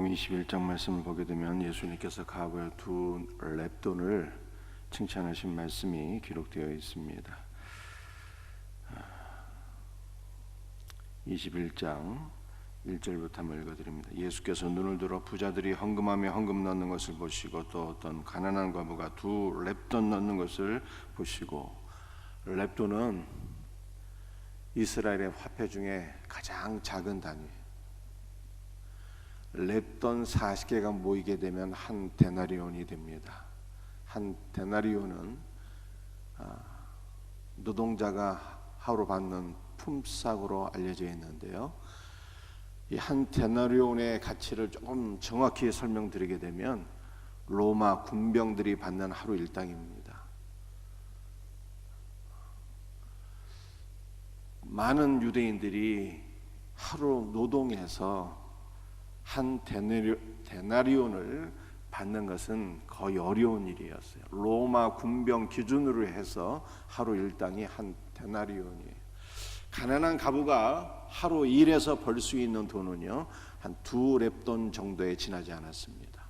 마태복음 21장 말씀을 보게 되면 예수님께서 과거에 두 렙돈을 칭찬하신 말씀이 기록되어 있습니다. 21장 1절부터 한번 읽어드립니다. 예수께서 눈을 들어 부자들이 헌금하며 헌금 넣는 것을 보시고 또 어떤 가난한 과부가 두 렙돈 넣는 것을 보시고, 렙돈은 이스라엘의 화폐 중에 가장 작은 단위예요. 렙돈 40개가 모이게 되면 한 데나리온이 됩니다. 한 데나리온은 노동자가 하루 받는 품삯으로 알려져 있는데요, 이 한 데나리온의 가치를 조금 정확히 설명드리게 되면 로마 군병들이 받는 하루 일당입니다. 많은 유대인들이 하루 노동해서 한 데나리온을 받는 것은 거의 어려운 일이었어요. 로마 군병 기준으로 해서 하루 일당이 한 데나리온이에요. 가난한 가부가 하루 일해서 벌 수 있는 돈은요, 한 두 렙돈 정도에 지나지 않았습니다.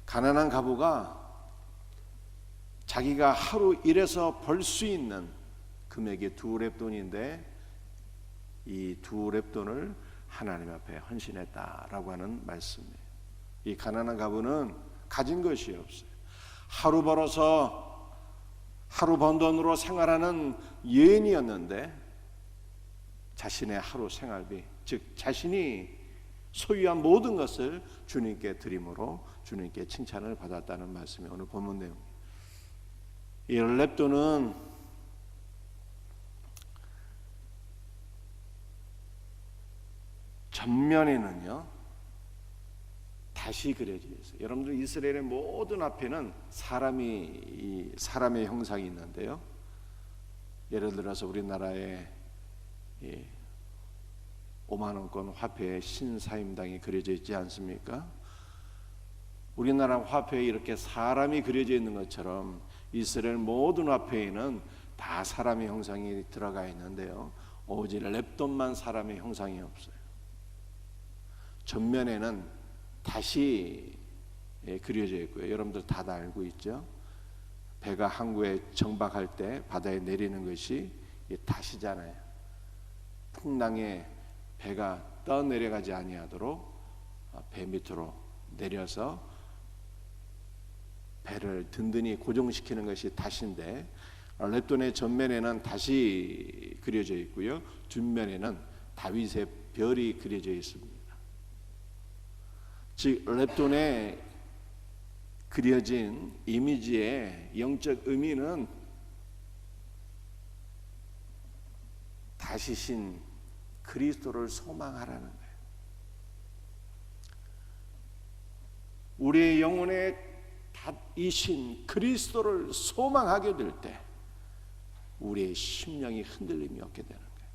가난한 가부가 자기가 하루 일해서 벌 수 있는 금액이 두 렙돈인데, 이 두 렙돈을 하나님 앞에 헌신했다라고 하는 말씀이에요. 이 가난한 가부는 가진 것이 없어요. 하루 벌어서 하루 번 돈으로 생활하는 여인이었는데, 자신의 하루 생활비, 즉 자신이 소유한 모든 것을 주님께 드림으로 주님께 칭찬을 받았다는 말씀이 오늘 본문 내용입니다. 이 렙돈은 전면에는요 다시 그려져 있어요. 여러분들 이스라엘의 모든 앞에는 사람의 형상이 있는데요, 예를 들어서 우리나라의 5만원권 화폐에 신사임당이 그려져 있지 않습니까? 우리나라 화폐에 이렇게 사람이 그려져 있는 것처럼 이스라엘 모든 화폐에는 다 사람의 형상이 들어가 있는데요, 오직 렙돈만 사람의 형상이 없어요. 전면에는 다시 그려져 있고요. 여러분들 다 알고 있죠? 배가 항구에 정박할 때 바다에 내리는 것이 다시잖아요. 풍랑에 배가 떠내려가지 아니하도록 배 밑으로 내려서 배를 든든히 고정시키는 것이 다시인데, 렙돈의 전면에는 다시 그려져 있고요, 뒷면에는 다윗의 별이 그려져 있습니다. 즉 렙돈에 그려진 이미지의 영적 의미는 다시신 그리스도를 소망하라는 거예요. 우리의 영혼의 답이신 그리스도를 소망하게 될 때 우리의 심령이 흔들림이 없게 되는 거예요.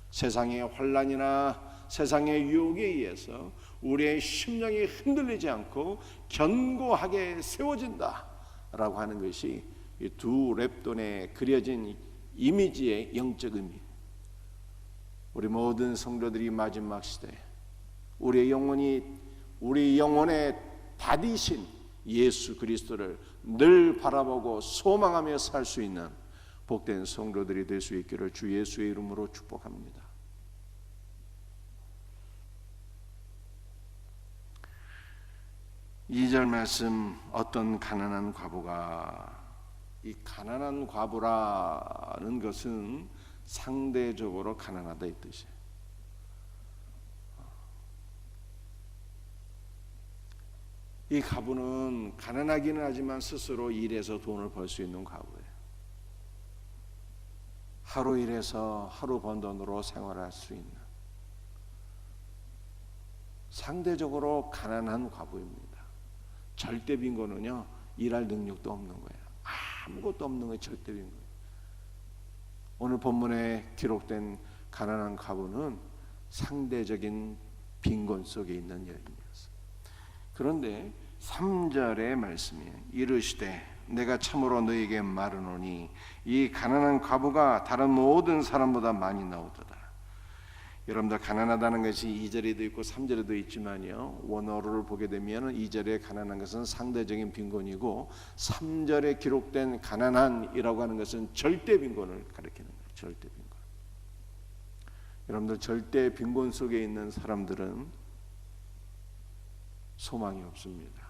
세상의 환난이나 세상의 유혹에 의해서 우리의 심령이 흔들리지 않고 견고하게 세워진다라고 하는 것이 이 두 렙돈에 그려진 이미지의 영적 의미. 우리 모든 성도들이 마지막 시대에 우리 영혼의 답이신 예수 그리스도를 늘 바라보고 소망하며 살 수 있는 복된 성도들이 될 수 있기를 주 예수의 이름으로 축복합니다. 이 절 말씀, 어떤 가난한 과부가, 이 가난한 과부라는 것은 상대적으로 가난하다 이 뜻이에요. 이 과부는 가난하기는 하지만 스스로 일해서 돈을 벌 수 있는 과부예요. 하루 일해서 하루 번 돈으로 생활할 수 있는 상대적으로 가난한 과부입니다. 절대 빈곤은요, 일할 능력도 없는 거예요. 아무것도 없는 거예요. 절대 빈곤. 오늘 본문에 기록된 가난한 과부는 상대적인 빈곤 속에 있는 여인이었어요. 그런데 3절의 말씀이에요. 이르시되 내가 참으로 너에게 말하노니 이 가난한 과부가 다른 모든 사람보다 많이 나오도다. 여러분들 가난하다는 것이 2절에도 있고 3절에도 있지만요, 원어를 보게 되면 2절에 가난한 것은 상대적인 빈곤이고 3절에 기록된 가난한이라고 하는 것은 절대 빈곤을 가리키는 거예요. 절대 빈곤. 여러분들 절대 빈곤 속에 있는 사람들은 소망이 없습니다.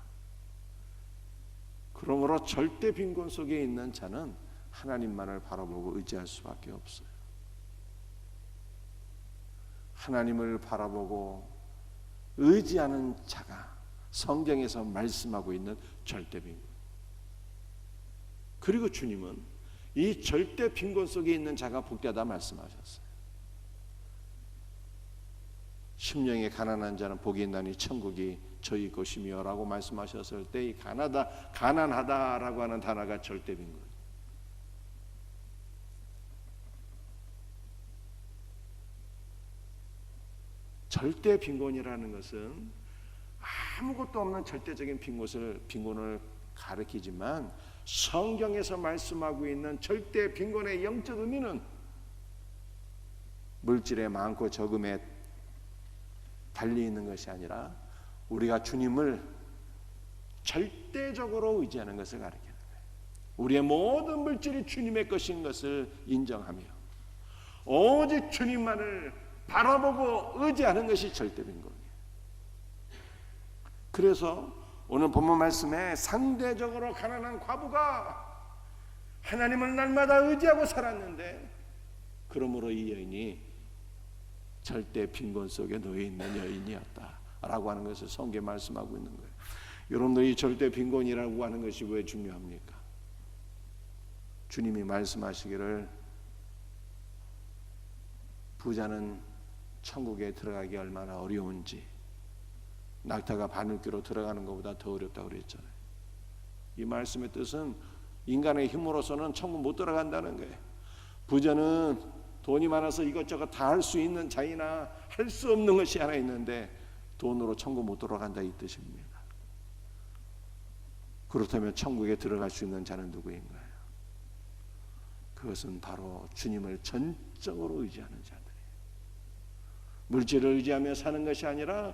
그러므로 절대 빈곤 속에 있는 자는 하나님만을 바라보고 의지할 수밖에 없어요. 하나님을 바라보고 의지하는 자가 성경에서 말씀하고 있는 절대 빈곤. 그리고 주님은 이 절대 빈곤 속에 있는 자가 복되다 말씀하셨어요. 심령이 가난한 자는 복이 있나니 천국이 저희 것이며 라고 말씀하셨을 때 이 가난하다라고 하는 단어가 절대 빈곤. 절대 빈곤이라는 것은 아무것도 없는 절대적인 빈곤을 가리키지만 성경에서 말씀하고 있는 절대 빈곤의 영적 의미는 물질의 많고 적음에 달리 있는 것이 아니라 우리가 주님을 절대적으로 의지하는 것을 가리키는 거예요. 우리의 모든 물질이 주님의 것인 것을 인정하며 오직 주님만을 바라보고 의지하는 것이 절대 빈곤이에요. 그래서 오늘 본문 말씀에 상대적으로 가난한 과부가 하나님을 날마다 의지하고 살았는데 그러므로 이 여인이 절대 빈곤 속에 놓여 있는 여인이었다라고 하는 것을 성경에 말씀하고 있는 거예요. 여러분들 이 절대 빈곤이라고 하는 것이 왜 중요합니까? 주님이 말씀하시기를 부자는 천국에 들어가기 얼마나 어려운지 낙타가 바늘귀로 들어가는 것보다 더 어렵다고 그랬잖아요. 이 말씀의 뜻은 인간의 힘으로서는 천국 못 들어간다는 거예요. 부자는 돈이 많아서 이것저것 다 할 수 있는 자이나 할 수 없는 것이 하나 있는데 돈으로 천국 못 들어간다 이 뜻입니다. 그렇다면 천국에 들어갈 수 있는 자는 누구인가요? 그것은 바로 주님을 전적으로 의지하는 자들이에요. 물질을 의지하며 사는 것이 아니라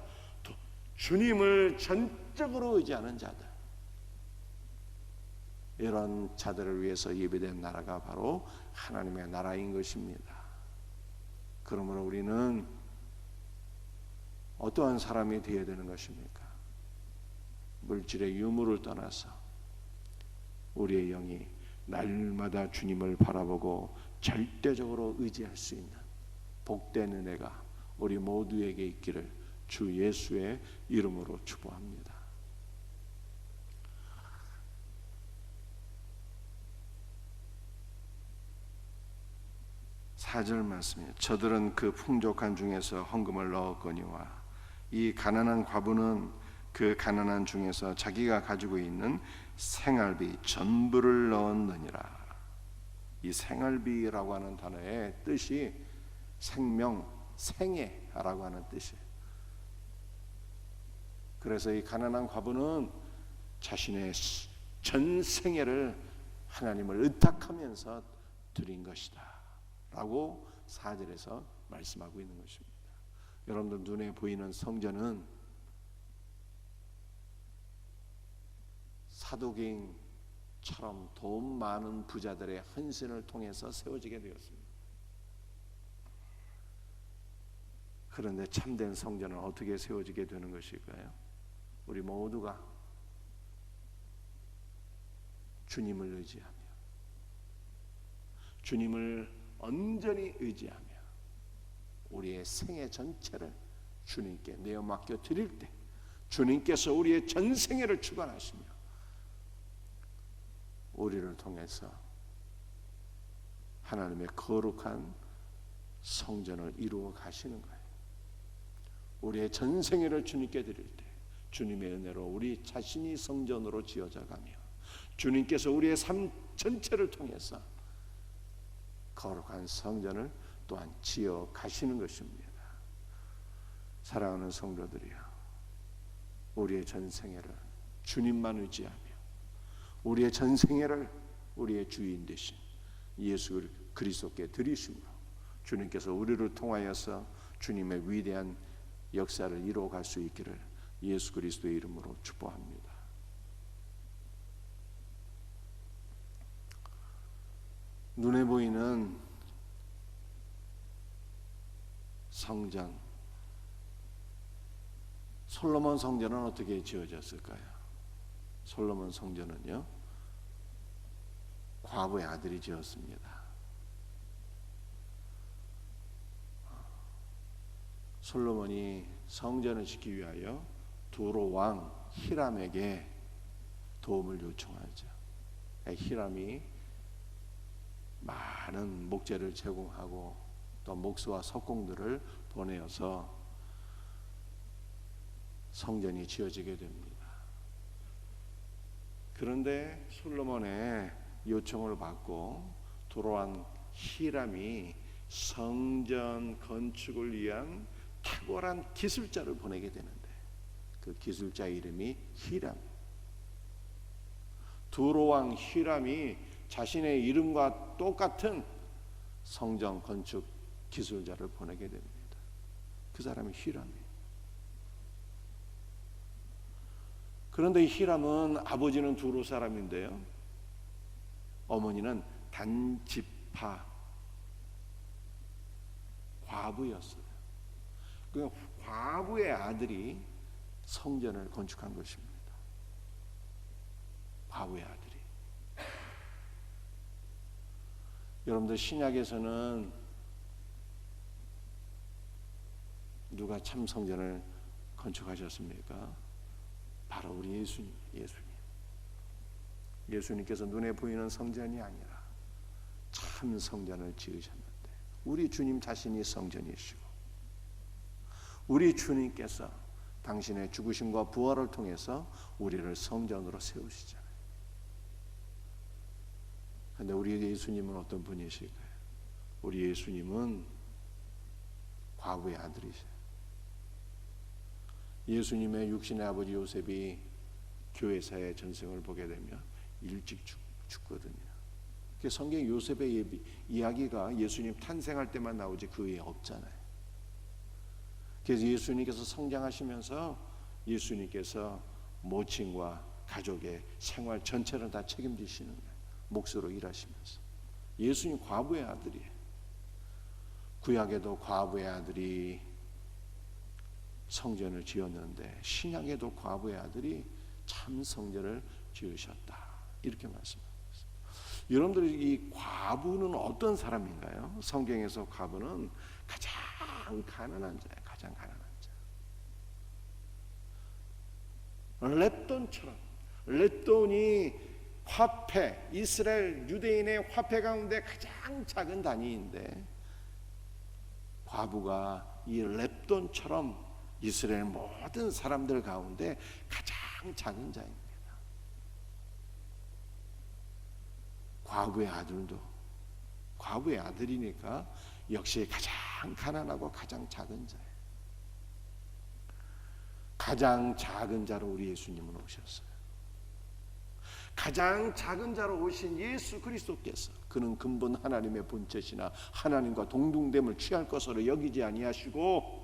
주님을 전적으로 의지하는 자들. 이런 자들을 위해서 예배된 나라가 바로 하나님의 나라인 것입니다. 그러므로 우리는 어떠한 사람이 되어야 되는 것입니까? 물질의 유무를 떠나서 우리의 영이 날마다 주님을 바라보고 절대적으로 의지할 수 있는 복된 은혜가 우리 모두에게 있기를 주 예수의 이름으로 축복합니다. 4절 말씀이에요. 저들은 그 풍족한 중에서 헌금을 넣었거니와 이 가난한 과부는 그 가난한 중에서 자기가 가지고 있는 생활비 전부를 넣었느니라. 이 생활비라고 하는 단어의 뜻이 생명, 생애라고 하는 뜻이에요. 그래서 이 가난한 과부는 자신의 전 생애를 하나님을 의탁하면서 드린 것이다 라고 4절에서 말씀하고 있는 것입니다. 여러분들 눈에 보이는 성전은 사도행처럼 돈 많은 부자들의 헌신을 통해서 세워지게 되었습니다. 그런데 참된 성전은 어떻게 세워지게 되는 것일까요? 우리 모두가 주님을 의지하며 주님을 온전히 의지하며 우리의 생애 전체를 주님께 내어 맡겨 드릴 때 주님께서 우리의 전생애를 주관하시며 우리를 통해서 하나님의 거룩한 성전을 이루어 가시는 거예요. 우리의 전생애를 주님께 드릴 때 주님의 은혜로 우리 자신이 성전으로 지어져 가며 주님께서 우리의 삶 전체를 통해서 거룩한 성전을 또한 지어 가시는 것입니다. 사랑하는 성도들이여, 우리의 전생애를 주님만 의지하며 우리의 전생애를 우리의 주인 되신 예수 그리스도께 드리심으로 주님께서 우리를 통하여서 주님의 위대한 역사를 이루어갈 수 있기를 예수 그리스도의 이름으로 축복합니다. 눈에 보이는 성전, 솔로몬 성전은 어떻게 지어졌을까요? 솔로몬 성전은요, 과부의 아들이 지었습니다. 솔로몬이 성전을 짓기 위하여 두로 왕 히람에게 도움을 요청하죠. 히람이 많은 목재를 제공하고 또 목수와 석공들을 보내어서 성전이 지어지게 됩니다. 그런데 솔로몬의 요청을 받고 돌아온 히람이 성전 건축을 위한 탁월한 기술자를 보내게 되는데 그 기술자 이름이 히람. 두로왕 히람이 자신의 이름과 똑같은 성전 건축 기술자를 보내게 됩니다. 그 사람이 히람이에요. 그런데 히람은 아버지는 두로 사람인데요, 어머니는 단지파 과부였어요. 그 과부의 아들이 성전을 건축한 것입니다. 과부의 아들이. 여러분들 신약에서는 누가 참 성전을 건축하셨습니까? 바로 우리 예수님. 예수님께서 눈에 보이는 성전이 아니라 참 성전을 지으셨는데 우리 주님 자신이 성전이시고 우리 주님께서 당신의 죽으심과 부활을 통해서 우리를 성전으로 세우시잖아요. 그런데 우리 예수님은 어떤 분이실까요? 우리 예수님은 과부의 아들이세요. 예수님의 육신의 아버지 요셉이 교회사의 전생을 보게 되면 일찍 죽거든요. 성경 요셉의 이야기가 예수님 탄생할 때만 나오지 그 외에 없잖아요. 그래서 예수님께서 성장하시면서 예수님께서 모친과 가족의 생활 전체를 다 책임지시는 거예요. 몫으로 일하시면서. 예수님 과부의 아들이에요. 구약에도 과부의 아들이 성전을 지었는데 신약에도 과부의 아들이 참 성전을 지으셨다. 이렇게 말씀합니다. 여러분들이 이 과부는 어떤 사람인가요? 성경에서 과부는 가장 가난한 자예요. 가장 가난한 자. 렙돈처럼, 렙돈이 화폐, 이스라엘 유대인의 화폐 가운데 가장 작은 단위인데 과부가 이 렙돈처럼 이스라엘 모든 사람들 가운데 가장 작은 자입니다. 과부의 아들도 과부의 아들이니까 역시 가장 가난하고 가장 작은 자예요. 가장 작은 자로 우리 예수님은 오셨어요. 가장 작은 자로 오신 예수 그리스도께서 그는 근본 하나님의 본체시나 하나님과 동등됨을 취할 것으로 여기지 아니하시고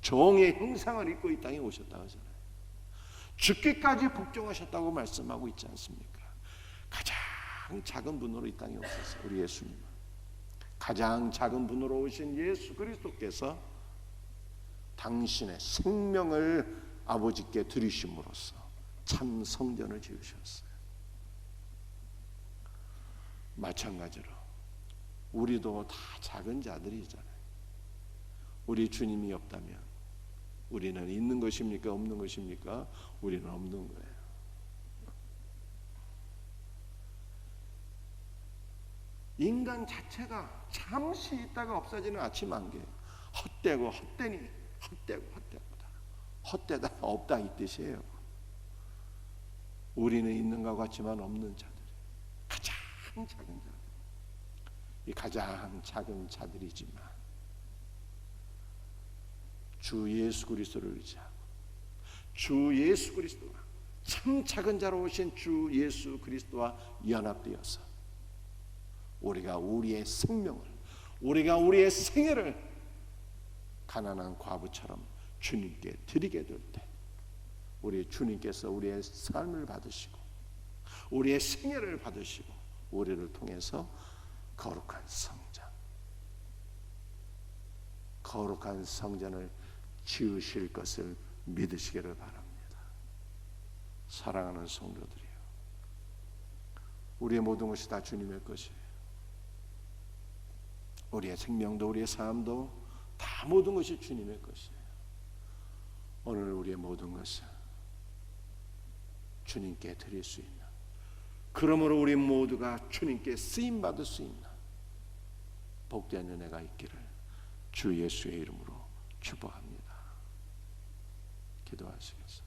종의 형상을 입고 이 땅에 오셨다고 하잖아요. 죽기까지 복종하셨다고 말씀하고 있지 않습니까? 가장 작은 분으로 이 땅에 오셨어요. 우리 예수님은 가장 작은 분으로 오신 예수 그리스도께서 당신의 생명을 아버지께 드리심으로써 참 성전을 지으셨어요. 마찬가지로 우리도 다 작은 자들이잖아요. 우리 주님이 없다면 우리는 있는 것입니까? 없는 것입니까? 우리는 없는 거예요. 인간 자체가 잠시 있다가 없어지는 아침 안개예요. 헛되고 헛되니 헛되다 없다 이 뜻이에요. 우리는 있는 것 같지만 없는 자들, 가장 작은 자들, 이 가장 작은 자들이지만 주 예수 그리스도를 의지하고 주 예수 그리스도가 참 작은 자로 오신 주 예수 그리스도와 연합되어서 우리가 우리의 생명을 우리가 우리의 생애를 가난한 과부처럼 주님께 드리게 될 때, 우리 주님께서 우리의 삶을 받으시고 우리의 생애를 받으시고 우리를 통해서 거룩한 성전을 지으실 것을 믿으시기를 바랍니다. 사랑하는 성도들이요, 우리의 모든 것이 다 주님의 것이에요. 우리의 생명도 우리의 삶도 다 모든 것이 주님의 것이에요. 오늘 우리의 모든 것을 주님께 드릴 수 있는, 그러므로 우리 모두가 주님께 쓰임받을 수 있는 복된 은혜가 있기를 주 예수의 이름으로 축복합니다. 기도하시겠습니다.